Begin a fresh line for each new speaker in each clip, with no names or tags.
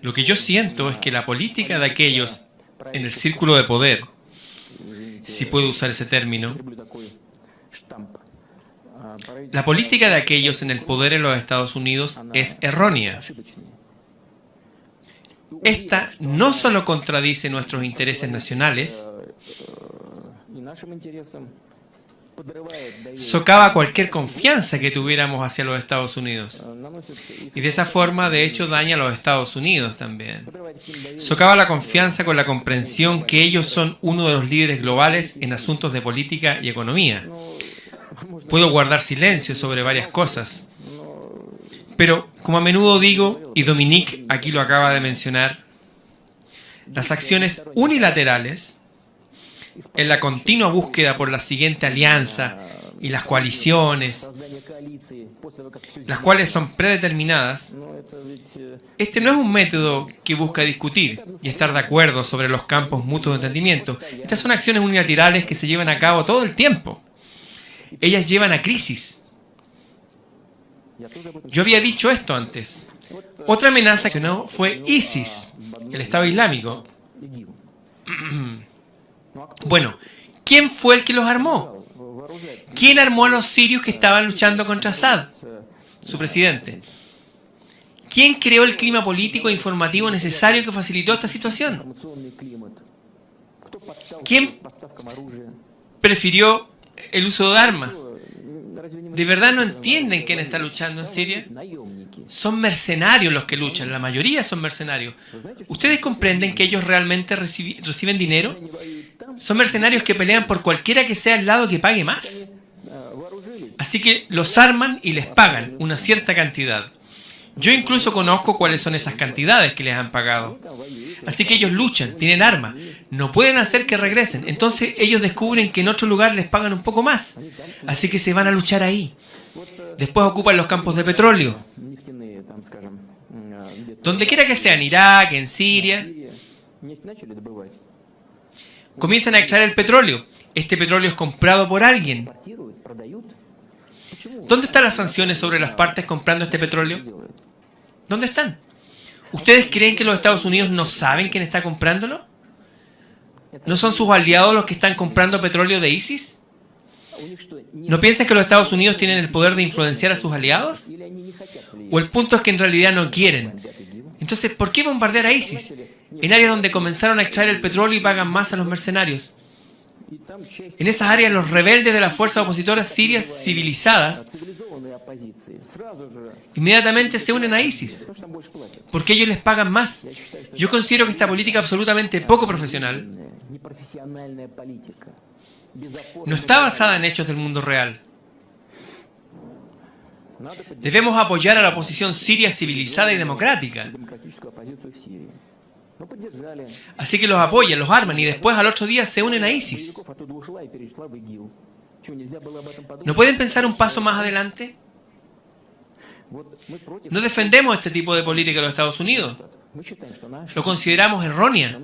Lo que yo siento es que la política de aquellos en el círculo de poder, si puedo usar ese término, la política de aquellos en el poder en los Estados Unidos es errónea. Esta no solo contradice nuestros intereses nacionales, socava cualquier confianza que tuviéramos hacia los Estados Unidos. Y de esa forma, de hecho, daña a los Estados Unidos también. Socava la confianza con la comprensión que ellos son uno de los líderes globales en asuntos de política y economía. Puedo guardar silencio sobre varias cosas. Pero, como a menudo digo, y Dominique aquí lo acaba de mencionar, las acciones unilaterales en la continua búsqueda por la siguiente alianza y las coaliciones, las cuales son predeterminadas, este no es un método que busca discutir y estar de acuerdo sobre los campos mutuos de entendimiento. Estas son acciones unilaterales que se llevan a cabo todo el tiempo. Ellas llevan a crisis. Yo había dicho esto antes. Otra amenaza que no fue ISIS, el Estado Islámico. Bueno, ¿quién fue el que los armó? ¿Quién armó a los sirios que estaban luchando contra Assad? Su presidente. ¿Quién creó el clima político e informativo necesario que facilitó esta situación? ¿Quién prefirió el uso de armas? ¿De verdad no entienden quién está luchando en Siria? Son mercenarios los que luchan, la mayoría son mercenarios. ¿Ustedes comprenden que ellos realmente reciben dinero? Son mercenarios que pelean por cualquiera que sea el lado que pague más. Así que los arman y les pagan una cierta cantidad. Yo incluso conozco cuáles son esas cantidades que les han pagado. Así que ellos luchan, tienen armas, no pueden hacer que regresen. Entonces ellos descubren que en otro lugar les pagan un poco más. Así que se van a luchar ahí. Después ocupan los campos de petróleo. Donde quiera que sea, en Irak, en Siria. Comienzan a extraer el petróleo. Este petróleo es comprado por alguien. ¿Dónde están las sanciones sobre las partes comprando este petróleo? ¿Dónde están? ¿Ustedes creen que los Estados Unidos no saben quién está comprándolo? ¿No son sus aliados los que están comprando petróleo de ISIS? ¿No piensan que los Estados Unidos tienen el poder de influenciar a sus aliados? ¿O el punto es que en realidad no quieren? Entonces, ¿por qué bombardear a ISIS? En áreas donde comenzaron a extraer el petróleo y pagan más a los mercenarios. En esas áreas los rebeldes de las fuerzas opositoras sirias civilizadas inmediatamente se unen a ISIS, porque ellos les pagan más. Yo considero que esta política absolutamente poco profesional no está basada en hechos del mundo real. Debemos apoyar a la oposición siria civilizada y democrática. Así que los apoyan, los arman y después al otro día se unen a ISIS. ¿No pueden pensar un paso más adelante? No defendemos este tipo de política de los Estados Unidos. Lo consideramos errónea.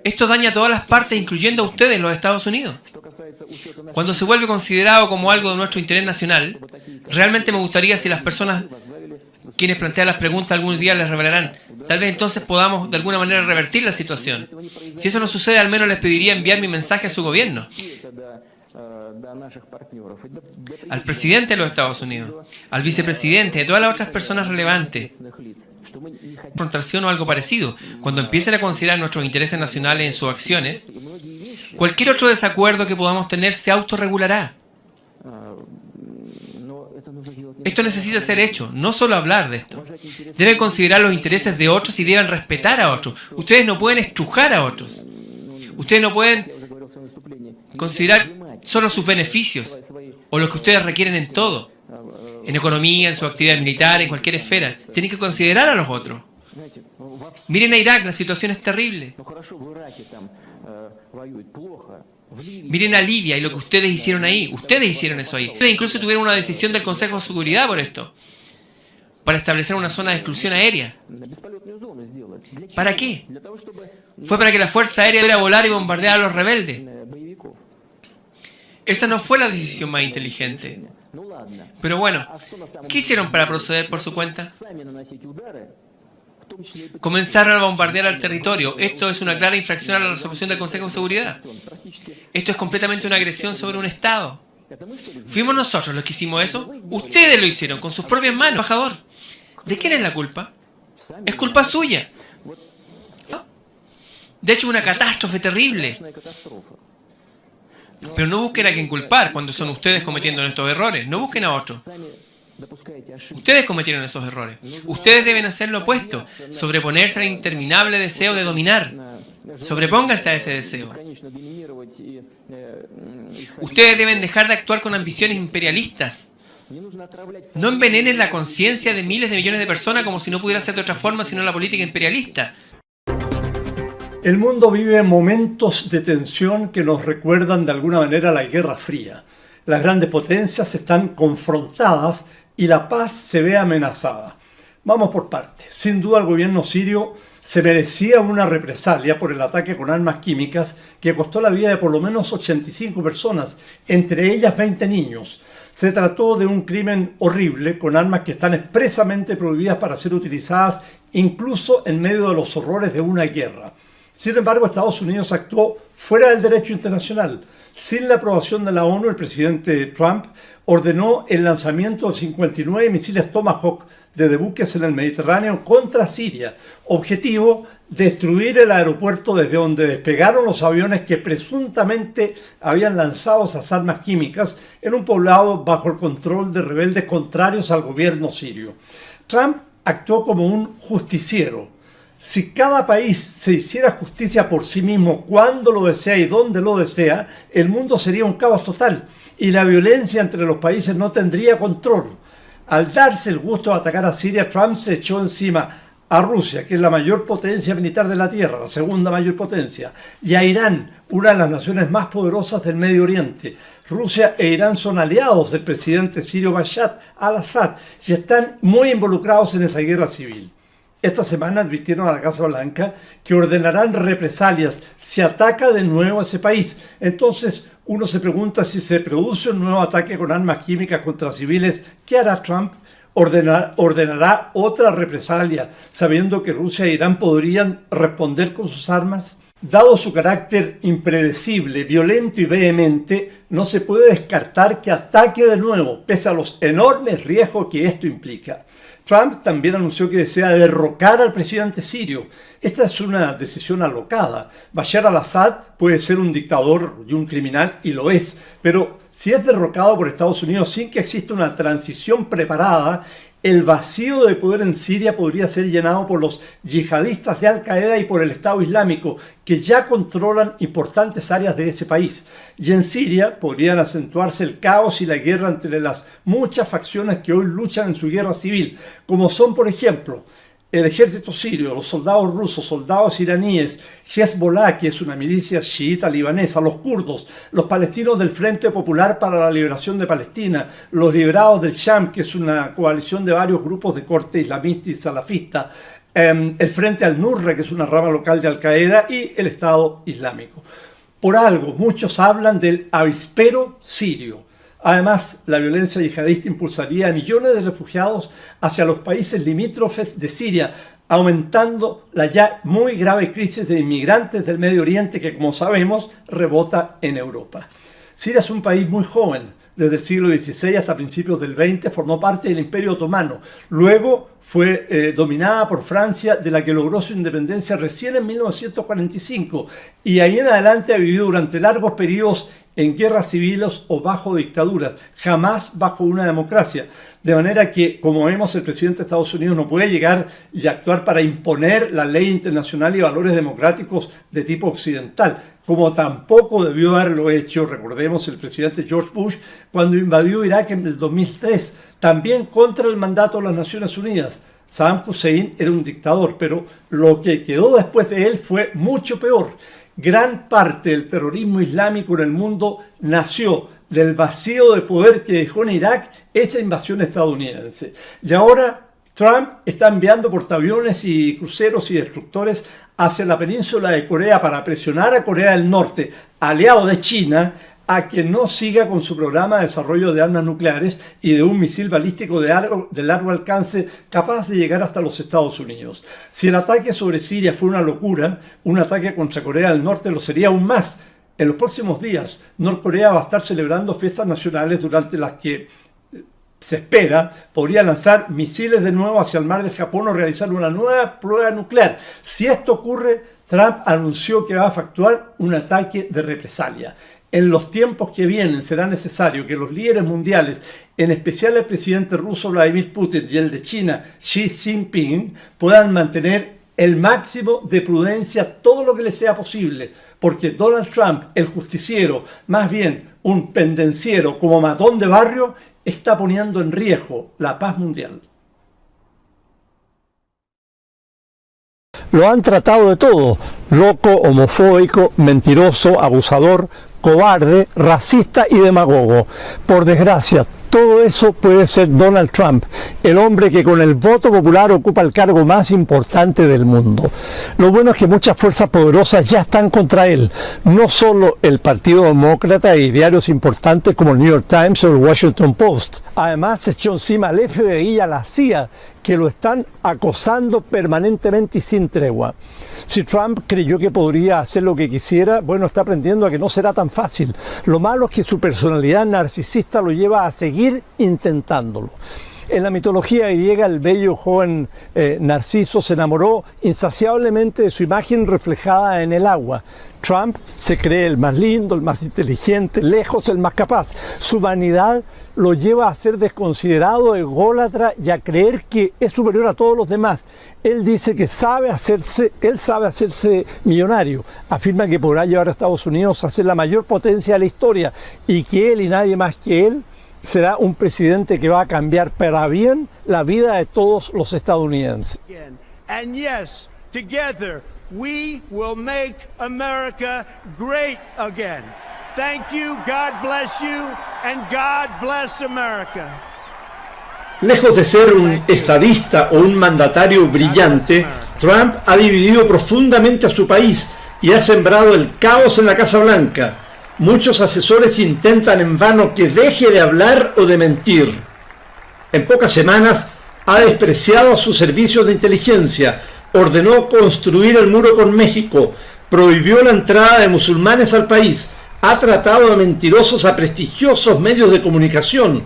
Esto daña a todas las partes, incluyendo a ustedes, los Estados Unidos. Cuando se vuelve considerado como algo de nuestro interés nacional, realmente me gustaría si las personas quienes plantean las preguntas algún día les revelarán. Tal vez entonces podamos de alguna manera revertir la situación. Si eso no sucede, al menos les pediría enviar mi mensaje a su gobierno, al presidente de los Estados Unidos, al vicepresidente, a todas las otras personas relevantes. Confrontación o algo parecido. Cuando empiecen a considerar nuestros intereses nacionales en sus acciones, cualquier otro desacuerdo que podamos tener se autorregulará. Esto necesita ser hecho, no solo hablar de esto. Deben considerar los intereses de otros y deben respetar a otros. Ustedes no pueden estrujar a otros. Ustedes no pueden considerar solo sus beneficios o lo que ustedes requieren en todo. En economía, en su actividad militar, en cualquier esfera. Tienen que considerar a los otros. Miren a Irak, la situación es terrible. Miren a Libia y lo que ustedes hicieron ahí. Ustedes hicieron eso ahí. Ustedes incluso tuvieron una decisión del Consejo de Seguridad por esto. Para establecer una zona de exclusión aérea. ¿Para qué? Fue para que la Fuerza Aérea pudiera volar y bombardear a los rebeldes. Esa no fue la decisión más inteligente. Pero bueno, ¿qué hicieron para proceder por su cuenta? Comenzaron a bombardear al territorio. Esto es una clara infracción a la resolución del Consejo de Seguridad. Esto es completamente una agresión sobre un Estado. ¿Fuimos nosotros los que hicimos eso? Ustedes lo hicieron con sus propias manos, embajador. ¿De quién es la culpa? Es culpa suya. De hecho, una catástrofe terrible. Pero no busquen a quien culpar cuando son ustedes cometiendo estos errores. No busquen a otro. Ustedes cometieron esos errores. Ustedes deben hacer lo opuesto. Sobreponerse al interminable deseo de dominar. Sobrepónganse a ese deseo. Ustedes deben dejar de actuar con ambiciones imperialistas. No envenenen la conciencia de miles de millones de personas como si no pudiera ser de otra forma sino la política imperialista.
El mundo vive momentos de tensión que nos recuerdan de alguna manera la Guerra Fría. Las grandes potencias están confrontadas y la paz se ve amenazada. Vamos por partes. Sin duda el gobierno sirio se merecía una represalia por el ataque con armas químicas que costó la vida de por lo menos 85 personas, entre ellas 20 niños. Se trató de un crimen horrible con armas que están expresamente prohibidas para ser utilizadas incluso en medio de los horrores de una guerra. Sin embargo, Estados Unidos actuó fuera del derecho internacional. Sin la aprobación de la ONU, el presidente Trump ordenó el lanzamiento de 59 misiles Tomahawk desde buques en el Mediterráneo contra Siria. Objetivo, destruir el aeropuerto desde donde despegaron los aviones que presuntamente habían lanzado esas armas químicas en un poblado bajo el control de rebeldes contrarios al gobierno sirio. Trump actuó como un justiciero. Si cada país se hiciera justicia por sí mismo cuando lo desea y donde lo desea, el mundo sería un caos total y la violencia entre los países no tendría control. Al darse el gusto de atacar a Siria, Trump se echó encima a Rusia, que es la mayor potencia militar de la Tierra, la segunda mayor potencia, y a Irán, una de las naciones más poderosas del Medio Oriente. Rusia e Irán son aliados del presidente sirio Bashar al-Assad y están muy involucrados en esa guerra civil. Esta semana advirtieron a la Casa Blanca que ordenarán represalias si ataca de nuevo a ese país. Entonces uno se pregunta si se produce un nuevo ataque con armas químicas contra civiles, ¿qué hará Trump? ¿Ordenará otra represalia sabiendo que Rusia e Irán podrían responder con sus armas? Dado su carácter impredecible, violento y vehemente, no se puede descartar que ataque de nuevo, pese a los enormes riesgos que esto implica. Trump también anunció que desea derrocar al presidente sirio. Esta es una decisión alocada. Bashar al-Assad puede ser un dictador y un criminal, y lo es, pero si es derrocado por Estados Unidos sin que exista una transición preparada, el vacío de poder en Siria podría ser llenado por los yihadistas de Al-Qaeda y por el Estado Islámico, que ya controlan importantes áreas de ese país. Y en Siria podrían acentuarse el caos y la guerra entre las muchas facciones que hoy luchan en su guerra civil, como son, por ejemplo, el ejército sirio, los soldados rusos, soldados iraníes, Hezbollah, que es una milicia chiita libanesa, los kurdos, los palestinos del Frente Popular para la Liberación de Palestina, los liberados del Sham, que es una coalición de varios grupos de corte islamista y salafista, el Frente al-Nusra, que es una rama local de Al-Qaeda, y el Estado Islámico. Por algo, muchos hablan del avispero sirio. Además, la violencia yihadista impulsaría a millones de refugiados hacia los países limítrofes de Siria, aumentando la ya muy grave crisis de inmigrantes del Medio Oriente que, como sabemos, rebota en Europa. Siria es un país muy joven. Desde el siglo XVI hasta principios del XX formó parte del Imperio Otomano. Luego fue dominada por Francia, de la que logró su independencia recién en 1945. Y ahí en adelante ha vivido durante largos periodos en guerras civiles o bajo dictaduras, jamás bajo una democracia. De manera que, como vemos, el presidente de Estados Unidos no puede llegar y actuar para imponer la ley internacional y valores democráticos de tipo occidental, como tampoco debió haberlo hecho, recordemos, el presidente George Bush cuando invadió Irak en el 2003, también contra el mandato de las Naciones Unidas. Saddam Hussein era un dictador, pero lo que quedó después de él fue mucho peor. Gran parte del terrorismo islámico en el mundo nació del vacío de poder que dejó en Irak esa invasión estadounidense. Y ahora Trump está enviando portaaviones y cruceros y destructores hacia la península de Corea para presionar a Corea del Norte, aliado de China, a que no siga con su programa de desarrollo de armas nucleares y de un misil balístico de largo alcance capaz de llegar hasta los Estados Unidos. Si el ataque sobre Siria fue una locura, un ataque contra Corea del Norte lo sería aún más. En los próximos días, Norcorea va a estar celebrando fiestas nacionales durante las que se espera podría lanzar misiles de nuevo hacia el mar de Japón o realizar una nueva prueba nuclear. Si esto ocurre, Trump anunció que va a efectuar un ataque de represalia. En los tiempos que vienen será necesario que los líderes mundiales, en especial el presidente ruso Vladimir Putin y el de China Xi Jinping, puedan mantener el máximo de prudencia todo lo que les sea posible, porque Donald Trump, el justiciero, más bien un pendenciero como matón de barrio, está poniendo en riesgo la paz mundial.
Lo han tratado de todo: loco, homofóbico, mentiroso, abusador, cobarde, racista y demagogo. Por desgracia, todo eso puede ser Donald Trump, el hombre que con el voto popular ocupa el cargo más importante del mundo. Lo bueno es que muchas fuerzas poderosas ya están contra él, no solo el Partido Demócrata y diarios importantes como el New York Times o el Washington Post. Además, se echó encima al FBI y a la CIA, que lo están acosando permanentemente y sin tregua. Si Trump creyó que podría hacer lo que quisiera, bueno, está aprendiendo a que no será tan fácil. Lo malo es que su personalidad narcisista lo lleva a seguir intentándolo. En la mitología griega, el bello joven Narciso se enamoró insaciablemente de su imagen reflejada en el agua. Trump se cree el más lindo, el más inteligente, lejos el más capaz. Su vanidad lo lleva a ser desconsiderado, ególatra y a creer que es superior a todos los demás. Él dice que él sabe hacerse millonario. Afirma que podrá llevar a Estados Unidos a ser la mayor potencia de la historia y que él y nadie más que él será un presidente que va a cambiar para bien la vida de todos los estadounidenses.
And yes, together we will make America great again. Thank you, God bless you, and God bless America.
Lejos de ser un estadista o un mandatario brillante, Trump ha dividido profundamente a su país y ha sembrado el caos en la Casa Blanca. Muchos asesores intentan en vano que deje de hablar o de mentir. En pocas semanas ha despreciado a sus servicios de inteligencia, ordenó construir el muro con México, prohibió la entrada de musulmanes al país, ha tratado de mentirosos a prestigiosos medios de comunicación,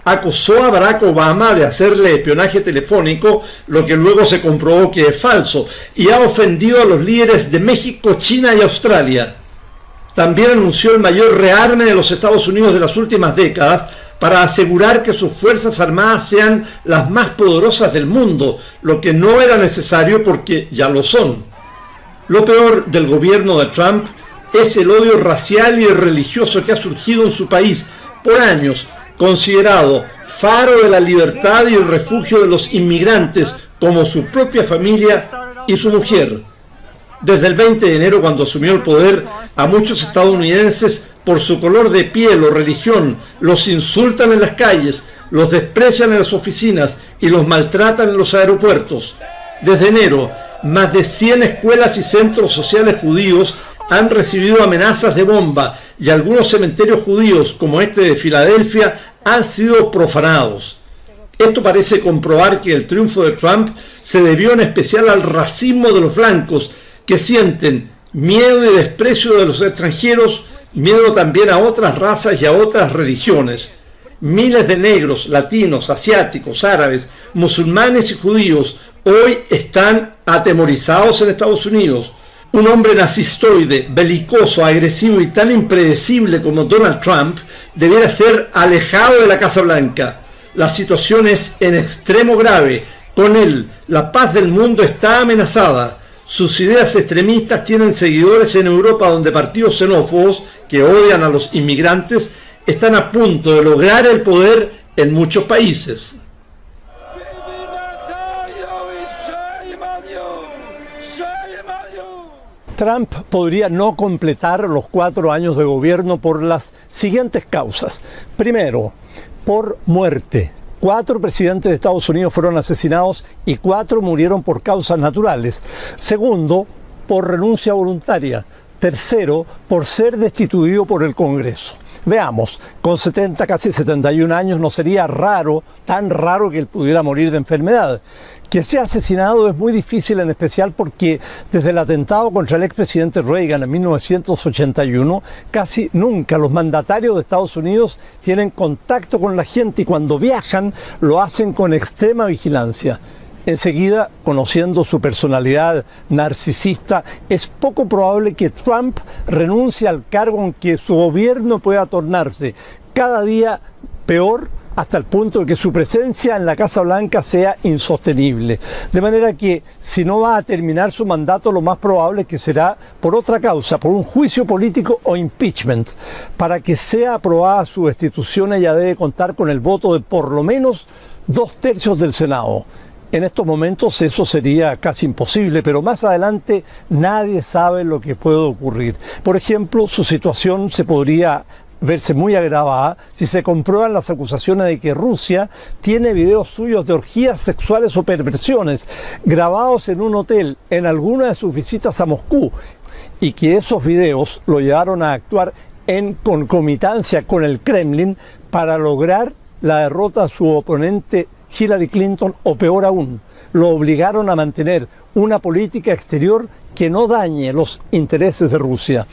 acusó a Barack Obama de hacerle espionaje telefónico, lo que luego se comprobó que es falso, y ha ofendido a los líderes de México, China y Australia. También anunció el mayor rearme de los Estados Unidos de las últimas décadas para asegurar que sus fuerzas armadas sean las más poderosas del mundo, lo que no era necesario porque ya lo son. Lo peor del gobierno de Trump es el odio racial y religioso que ha surgido en su país por años, considerado faro de la libertad y el refugio de los inmigrantes como su propia familia y su mujer. Desde el 20 de enero, cuando asumió el poder, a muchos estadounidenses por su color de piel o religión los insultan en las calles, los desprecian en las oficinas y los maltratan en los aeropuertos. Desde enero, más de 100 escuelas y centros sociales judíos han recibido amenazas de bomba y algunos cementerios judíos, como este de Filadelfia, han sido profanados. Esto parece comprobar que el triunfo de Trump se debió en especial al racismo de los blancos, que sienten miedo y desprecio de los extranjeros, miedo también a otras razas y a otras religiones. Miles de negros, latinos, asiáticos, árabes, musulmanes y judíos hoy están atemorizados en Estados Unidos. Un hombre nazistoide, belicoso, agresivo y tan impredecible como Donald Trump debiera ser alejado de la Casa Blanca. La situación es en extremo grave. Con él, la paz del mundo está amenazada. Sus ideas extremistas tienen seguidores en Europa, donde partidos xenófobos que odian a los inmigrantes están a punto de lograr el poder en muchos países.
Trump podría no completar los 4 años de gobierno por las siguientes causas. Primero, por muerte. 4 presidentes de Estados Unidos fueron asesinados y 4 murieron por causas naturales. Segundo, por renuncia voluntaria. Tercero, por ser destituido por el Congreso. Veamos, con 70, casi 71 años no sería raro, tan raro que él pudiera morir de enfermedad. Que sea asesinado es muy difícil, en especial porque desde el atentado contra el expresidente Reagan en 1981, casi nunca los mandatarios de Estados Unidos tienen contacto con la gente y cuando viajan lo hacen con extrema vigilancia. Enseguida, conociendo su personalidad narcisista, es poco probable que Trump renuncie al cargo aunque su gobierno pueda tornarse cada día peor, hasta el punto de que su presencia en la Casa Blanca sea insostenible. De manera que si no va a terminar su mandato, lo más probable es que será por otra causa, por un juicio político o impeachment. Para que sea aprobada su destitución, ella debe contar con el voto de por lo menos 2/3 del Senado. En estos momentos eso sería casi imposible, pero más adelante nadie sabe lo que puede ocurrir. Por ejemplo, su situación se podría verse muy agravada si se comprueban las acusaciones de que Rusia tiene videos suyos de orgías sexuales o perversiones grabados en un hotel en alguna de sus visitas a Moscú y que esos videos lo llevaron a actuar en concomitancia con el Kremlin para lograr la derrota de su oponente Hillary Clinton, o peor aún, lo obligaron a mantener una política exterior que no dañe los intereses de Rusia.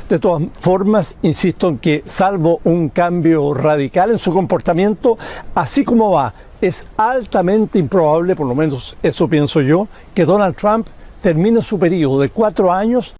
De todas formas, insisto en que, salvo un cambio radical en su comportamiento, así como va, es altamente improbable, por lo menos eso pienso yo, que Donald Trump termine su periodo de 4 años